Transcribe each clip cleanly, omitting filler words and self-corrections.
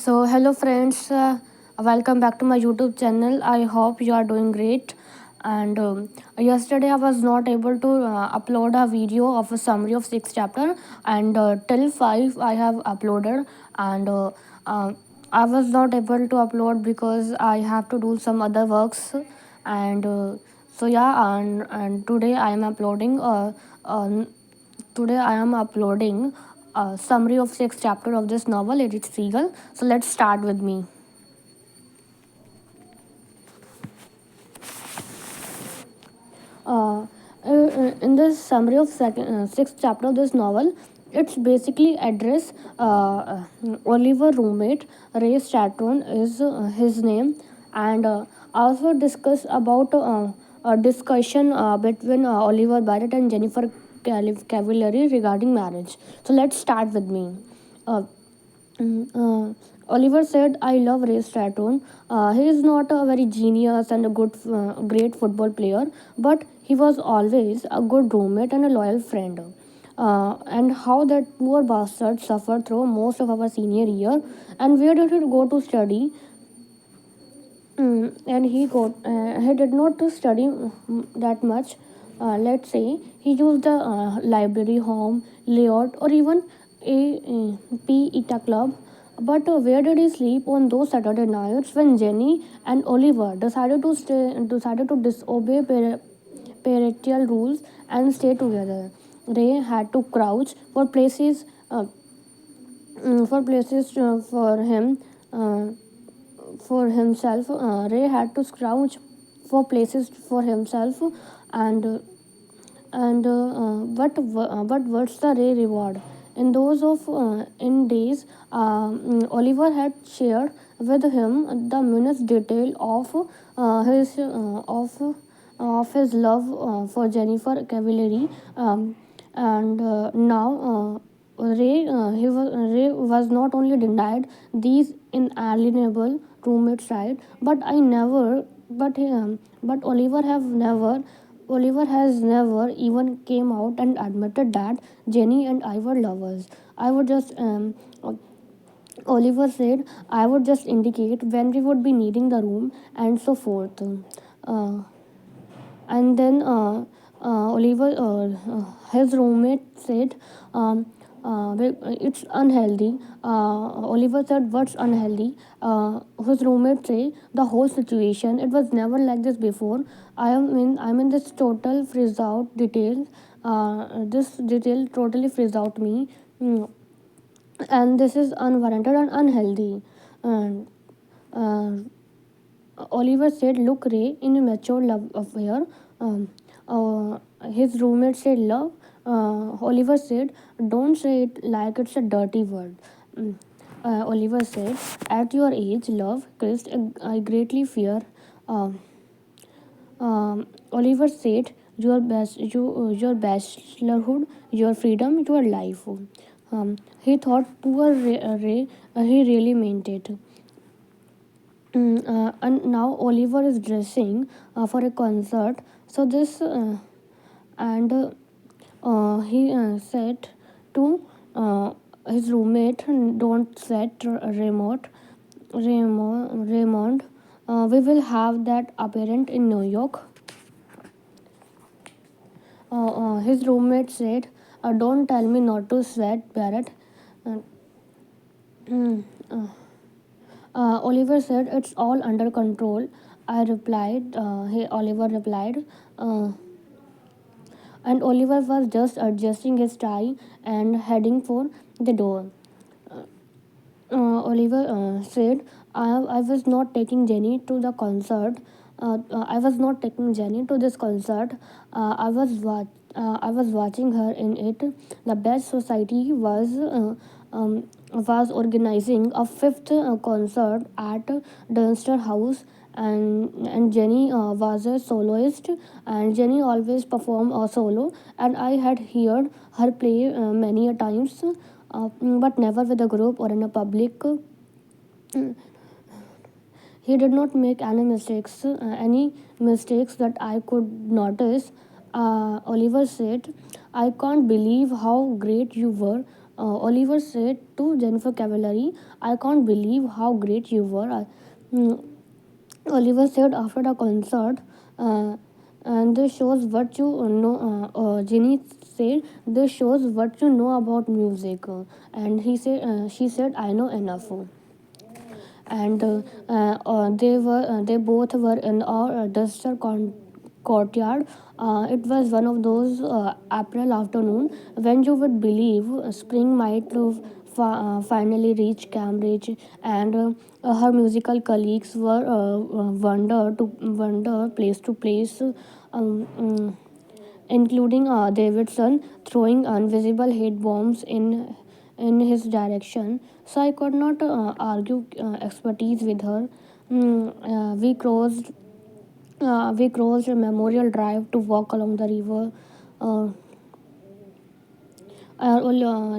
Hello friends, welcome back to my YouTube channel. I hope you are doing great. And Yesterday I was not able to upload a video of a summary of six chapter, and till five I have uploaded, and uh, I was not able to upload because I have to do some other works, and and today I am uploading. Uh, Today I am uploading a summary of six chapter of this novel, Edith Siegel. So let's start with me. Uh, in this summary of sixth chapter of this novel, it's basically address Oliver roommate Ray Stratton is his name, and also discuss about a discussion between Oliver Barrett and Jennifer Cavalieri regarding marriage. So let's start with me. Uh, Oliver said, "I love Ray Stratton. He is not a very genius and a great football player, but he was always a good roommate and a loyal friend. And how that poor bastard suffered through most of our senior year. And where did he go to study? And he did not to study that much. Let's say he used the library, home layout, or even PETA club. But where did he sleep on those Saturday nights when Jenny and Oliver decided to disobey parental rules and stay together? They had to crouch for places uh, for himself. Ray had to scrounge for places for himself, and but what's the Ray reward? In those in days, Oliver had shared with him the minute detail of his love for Jennifer Cavalieri, and now. Ray was not only denied these inalienable roommates' right, but Oliver has never even came out and admitted that Jenny and I were lovers. I would just Oliver said I would just indicate when we would be needing the room and so forth. Uh, and then Oliver, his roommate said, "It's unhealthy." Oliver said, "What's unhealthy?" His roommate said, "The whole situation. It was never like this before. I'm in this total freeze out detail. This detail totally freeze out me, mm, and this is unwarranted and unhealthy." And uh, Oliver said, "Look, Ray, in a mature love affair." Um, his roommate said, "Love." Oliver said, "Don't say it like it's a dirty word." Mm. Oliver said, "At your age, love, Chris, I greatly fear." Um, Oliver said, your bachelorhood, your freedom, your life." He thought, poor Ray, he really meant it. And now Oliver is dressing for a concert. So this and he said to his roommate, "Don't sweat, Raymond. We will have that apparent in New York." His roommate said, "Don't tell me not to sweat, Barrett." Uh, mm, uh, Oliver said, "It's all under control." Oliver replied, uh, and Oliver was just adjusting his tie and heading for the door. Oliver said, I was not taking Jenny to the concert. I was not taking Jenny to this concert. I was watching her in it. The Best Society was organizing a fifth concert at Dunster House, and Jenny was a soloist, and Jenny always performed a solo, and I had heard her play many a times, but never with a group or in a public. He did not make any mistakes that I could notice. Oliver said, "I can't believe how great you were. Oliver said to Jennifer Cavallari, I can't believe how great you were. Mm, Oliver said after the concert, uh, and this shows what you know. Jenny said, this shows what you know about music. She said, I know enough. And they both were in our duster courtyard. It was one of those April afternoon when you would believe spring might have finally reach Cambridge, and her musical colleagues were wander place to place. Um, um, Including Davidson throwing invisible hate bombs in his direction. So I could not argue expertise with her. We crossed a Memorial Drive to walk along the river. Uh,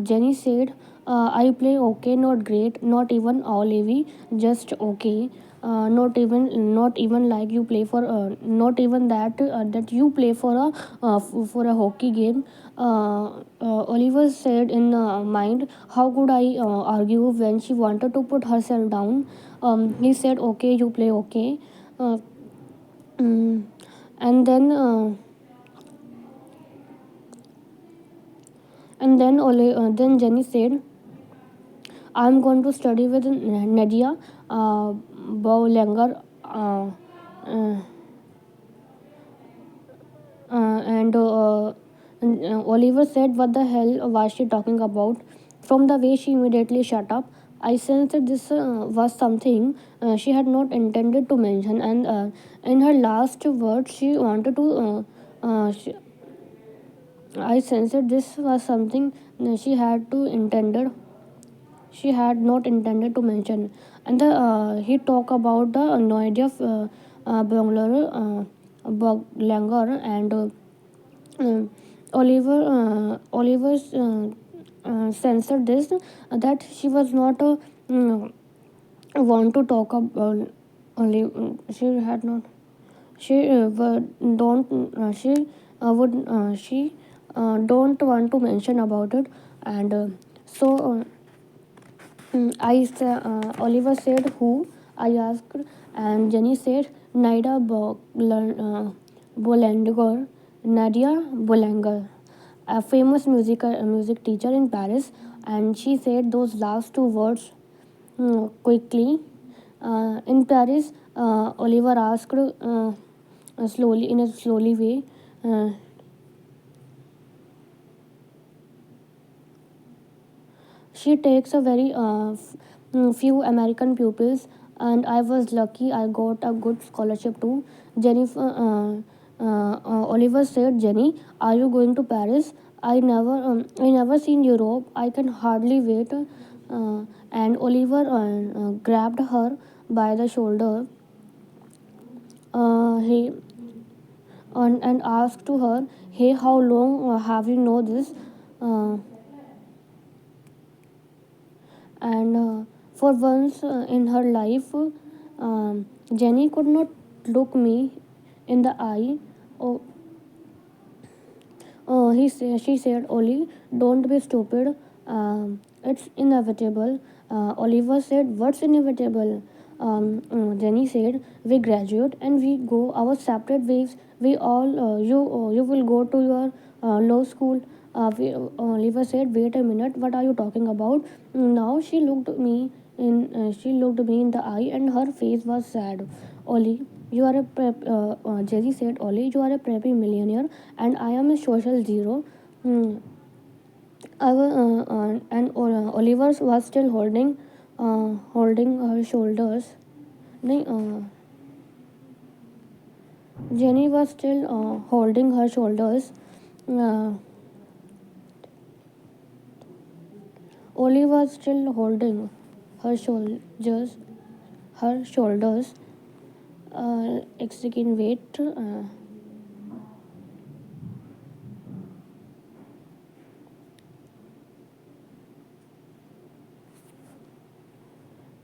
Jenny said, I play okay, not great, not even Olive, just okay. Not even like you play for not even that you play for a hockey game. Oliver said in mind, how could I argue when she wanted to put herself down. He said, okay, you play okay. uh, mm, and then then Jenny said, I'm going to study with Nadia Boulanger. Uh, and Oliver said, what the hell was she talking about? From the way she immediately shut up, I sensed that this was something she had not intended to mention, and in her last words, she wanted to. I sensed that this was something she had not intended to mention. And he talked about the noise of Boglanger and um, Oliver's censored this that she was not mm, want to talk about. She had not. She don't. She don't want to mention about it, and so. Oliver said, who? I asked, and Jenny said, Boulanger, Nadia Boulanger, a famous music teacher in Paris, and she said those last two words quickly. In Paris, Oliver asked slowly, in a slowly way, uh, she takes a very few American pupils, and I was lucky I got a good scholarship too. Jennifer, Oliver said, Jenny, are you going to Paris? I never seen Europe. I can hardly wait. And Oliver grabbed her by the shoulder. He and asked to her, "Hey, how long have you know this?" Uh, and for once in her life, Jenny could not look me in the eye. Oh, she said, Ollie, don't be stupid. It's inevitable. Oliver said, what's inevitable? Jenny said, we graduate and we go our separate ways. You will go to your law school. Oliver said, wait a minute, what are you talking about? Now she looked me in the eye and her face was sad. Ollie, you are a Jerry said, Ollie, you are a preppy millionaire and I am a social zero. Hmm. Oliver was still holding her shoulders. नहीं, Jenny was still holding her shoulders. Uh, Oli was still holding her shoulders. Extreme weight.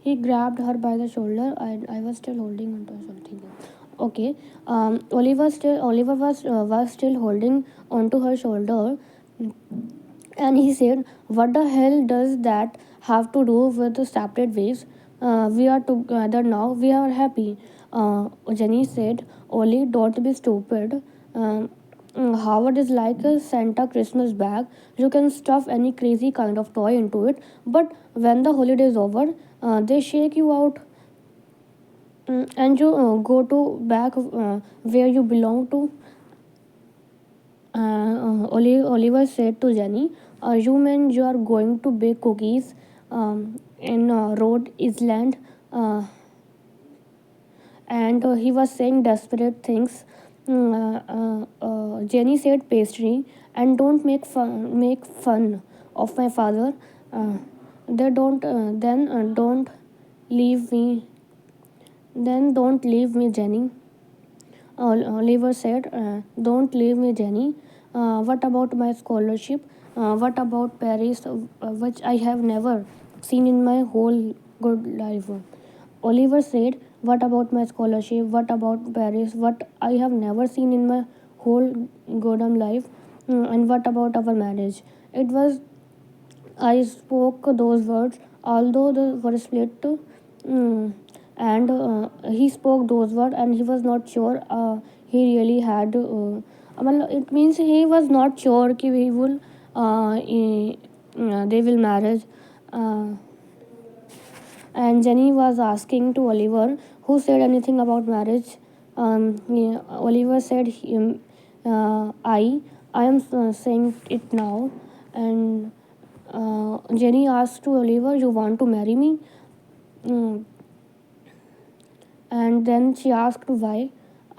He grabbed her by the shoulder, and I was still holding onto something. Okay. Oliver was still holding onto her shoulder, And he said, "What the hell does that have to do with the separate ways? We are together now, we are happy." Jenny said, "Ollie, don't be stupid. Um, Howard is like a Santa Christmas bag. You can stuff any crazy kind of toy into it, but when the holiday is over, they shake you out, and you go to back where you belong to." Oliver said to Jenny, "You mean you are going to bake cookies in Rhode Island?" Uh, and he was saying desperate things. Jenny said pastry, and don't make fun of my father. Uh, they don't then don't leave me. Then don't leave me, Jenny. Oliver said, "Don't leave me, Jenny. What about my scholarship? What about Paris, which I have never seen in my whole good life?" Oliver said, "What about my scholarship? What about Paris, what I have never seen in my whole goddamn life? And what about our marriage?" It was I spoke those words, although they were split. And he spoke those words, and he was not sure he really had. Well, it means he was not sure कि he will they will marriage. Uh, and Jenny was asking to Oliver, who said anything about marriage. Yeah, Oliver said, I am saying it now." And Jenny asked to Oliver, "You want to marry me?" Mm, and then she asked why.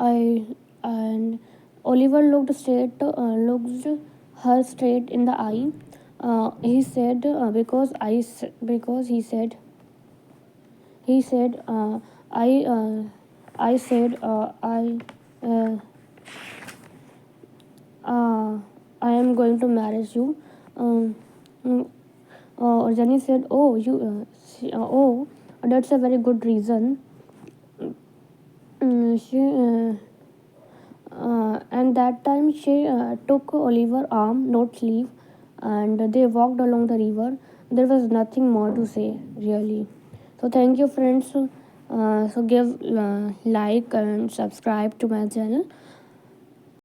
I and Oliver looked her straight in the eye. He said, because he said, I I said, uh, I am going to marry you." Um, mm, Jenny said, "Oh, that's a very good reason." She And that time she took Oliver arm, not sleeve, and they walked along the river. There was nothing more to say, really. So thank you, friends. So give like and subscribe to my channel.